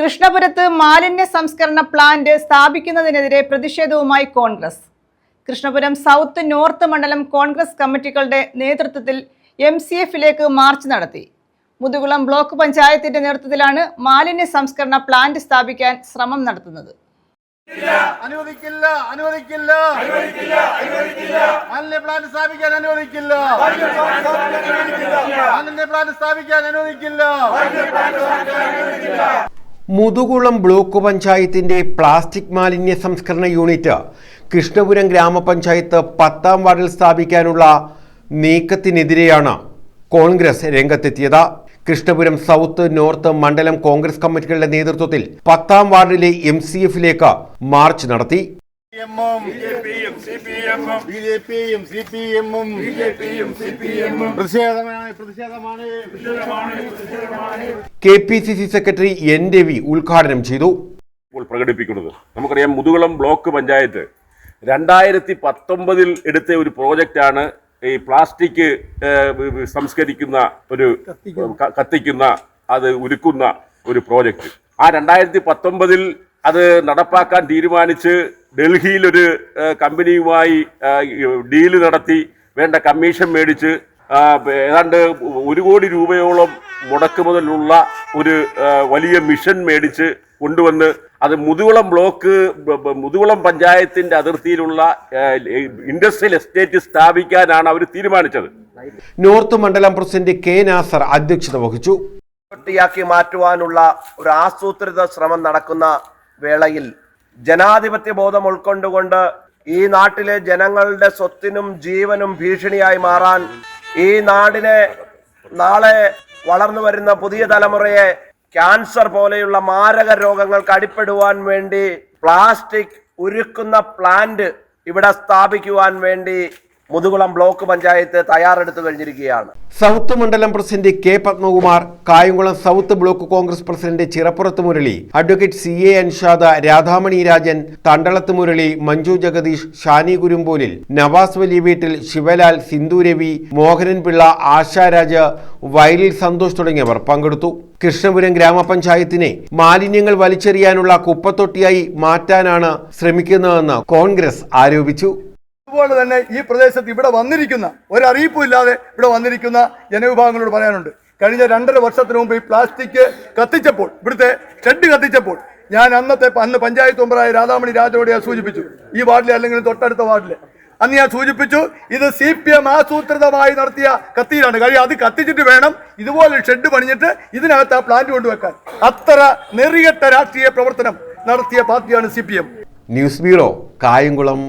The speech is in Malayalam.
കൃഷ്ണപുരത്ത് മാലിന്യ സംസ്കരണ പ്ലാന്റ് സ്ഥാപിക്കുന്നതിനെതിരെ പ്രതിഷേധവുമായി കോൺഗ്രസ്. കൃഷ്ണപുരം സൗത്ത് നോർത്ത് മണ്ഡലം കോൺഗ്രസ് കമ്മിറ്റികളുടെ നേതൃത്വത്തിൽ MCFിലേക്ക് മാർച്ച് നടത്തി. മുതുകുളം ബ്ലോക്ക് പഞ്ചായത്തിന്റെ നേതൃത്വത്തിലാണ് മാലിന്യ സംസ്കരണ പ്ലാന്റ് സ്ഥാപിക്കാൻ ശ്രമം നടത്തുന്നത്. അനുവദിക്കില്ല അനുവദിക്കില്ല മാലിന്യ പ്ലാന്റ് സ്ഥാപിക്കാൻ അനുവദിക്കില്ല മാലിന്യ പ്ലാന്റ് സ്ഥാപിക്കാൻ അനുവദിക്കില്ല. മുതുകുളം ബ്ലോക്ക് പഞ്ചായത്തിന്റെ പ്ലാസ്റ്റിക് മാലിന്യ സംസ്കരണ യൂണിറ്റ് കൃഷ്ണപുരം ഗ്രാമപഞ്ചായത്ത് 10ാം വാർഡിൽ സ്ഥാപിക്കാനുള്ള നീക്കത്തിനെതിരെയാണ് കോൺഗ്രസ് രംഗത്തെത്തിയത്. കൃഷ്ണപുരം സൗത്ത് നോർത്ത് മണ്ഡലം കോൺഗ്രസ് കമ്മിറ്റികളുടെ നേതൃത്വത്തിൽ 10ാം വാർഡിലെ MCFിലേക്ക് മാർച്ച് നടത്തി. KPCC secretary N. രവി ഉദ്ഘാടനം ചെയ്തു. പ്രകടിപ്പിക്കുന്നത് നമുക്കറിയാം, മുതുകുളം ബ്ലോക്ക് പഞ്ചായത്ത് 2019 എടുത്ത ഒരു പ്രോജക്റ്റാണ് ഈ പ്ലാസ്റ്റിക് സംസ്കരിക്കുന്ന ഒരു കത്തിക്കുന്ന അത് ഉരുക്കുന്ന ഒരു പ്രോജക്റ്റ്. ആ 2019 അത് നടപ്പാക്കാൻ തീരുമാനിച്ച് ഡൽഹിയിൽ ഒരു കമ്പനിയുമായി ഡീല് നടത്തി വേണ്ട കമ്മീഷൻ മേടിച്ച് ഏതാണ്ട് 1 കോടി രൂപയോളം മുടക്കുമുതലുള്ള ഒരു വലിയ മിഷൻ മേടിച്ച് കൊണ്ടുവന്ന് അത് മുതുകുളം പഞ്ചായത്തിന്റെ അതിർത്തിയിലുള്ള ഇൻഡസ്ട്രിയൽ എസ്റ്റേറ്റ് സ്ഥാപിക്കാനാണ് അവർ തീരുമാനിച്ചത്. നോർത്ത് മണ്ഡലം പ്രസിഡന്റ് K. നാസർ അധ്യക്ഷത വഹിച്ചു. ാക്കി മാറ്റുവാനുള്ള ഒരു ആസൂത്രിത ശ്രമം നടക്കുന്ന വേളയിൽ ജനാധിപത്യ ബോധം ഉൾക്കൊണ്ടുകൊണ്ട് ഈ നാട്ടിലെ ജനങ്ങളുടെ സ്വത്തിനും ജീവനും ഭീഷണിയായി മാറാൻ ഈ നാടിനെ നാളെ വളർന്നു വരുന്ന പുതിയ തലമുറയെ ക്യാൻസർ പോലെയുള്ള മാരക രോഗങ്ങൾക്ക് അടിപ്പെടുവാൻ വേണ്ടി പ്ലാസ്റ്റിക് ഉരുക്കുന്ന പ്ലാന്റ് ഇവിടെ സ്ഥാപിക്കുവാൻ വേണ്ടി മുതുകുളം ബ്ലോക്ക് പഞ്ചായത്ത് തയ്യാറെടുത്തു കഴിഞ്ഞിരിക്കുകയാണ്. സൗത്ത് മണ്ഡലം president K. Padmakumar, Kayamkulam south block Congress president Chirappurath Murali, advocate CA Anshad, Radhamani Rajan, Thandalath Murali, Manju Jagadeesh, Shani Kurumbolil, Navas വലിയ വീട്ടിൽ, ശിവലാൽ, സിന്ധു രവി, മോഹനൻ പിള്ള, ആശാരാജ്, വയലിൽ സന്തോഷ് തുടങ്ങിയവർ പങ്കെടുത്തു. കൃഷ്ണപുരം ഗ്രാമപഞ്ചായത്തിനെ മാലിന്യങ്ങൾ വലിച്ചെറിയാനുള്ള കുപ്പത്തൊട്ടിയായി മാറ്റാനാണ് ശ്രമിക്കുന്നതെന്ന് കോൺഗ്രസ് ആരോപിച്ചു. അതുപോലെ തന്നെ ഈ പ്രദേശത്ത് ഇവിടെ വന്നിരിക്കുന്ന ഒരറിയിപ്പും ഇല്ലാതെ ഇവിടെ വന്നിരിക്കുന്ന ജനവിഭാഗങ്ങളോട് പറയാനുണ്ട്. കഴിഞ്ഞ 2.5 വർഷത്തിന് മുമ്പ് ഈ പ്ലാസ്റ്റിക് കത്തിച്ചപ്പോൾ, ഇവിടുത്തെ ഷെഡ് കത്തിച്ചപ്പോൾ, ഞാൻ അന്ന് പഞ്ചായത്ത് മെമ്പറായ രാധാമണി രാജയോട് ഞാൻ സൂചിപ്പിച്ചു, ഈ വാർഡിലെ അല്ലെങ്കിൽ തൊട്ടടുത്ത വാർഡിലെ അന്ന് ഞാൻ സൂചിപ്പിച്ചു, ഇത് CPM ആസൂത്രിതമായി നടത്തിയ കത്തിയിലാണ്. കാര്യം അത് കത്തിച്ചിട്ട് വേണം ഇതുപോലെ ഷെഡ് പണിഞ്ഞിട്ട് ഇതിനകത്ത് ആ പ്ലാന്റ് കൊണ്ടുവെക്കാൻ. അത്ര നെറികെട്ട രാഷ്ട്രീയ പ്രവർത്തനം നടത്തിയ പാർട്ടിയാണ് CPM. News bureau, Kayamkulam.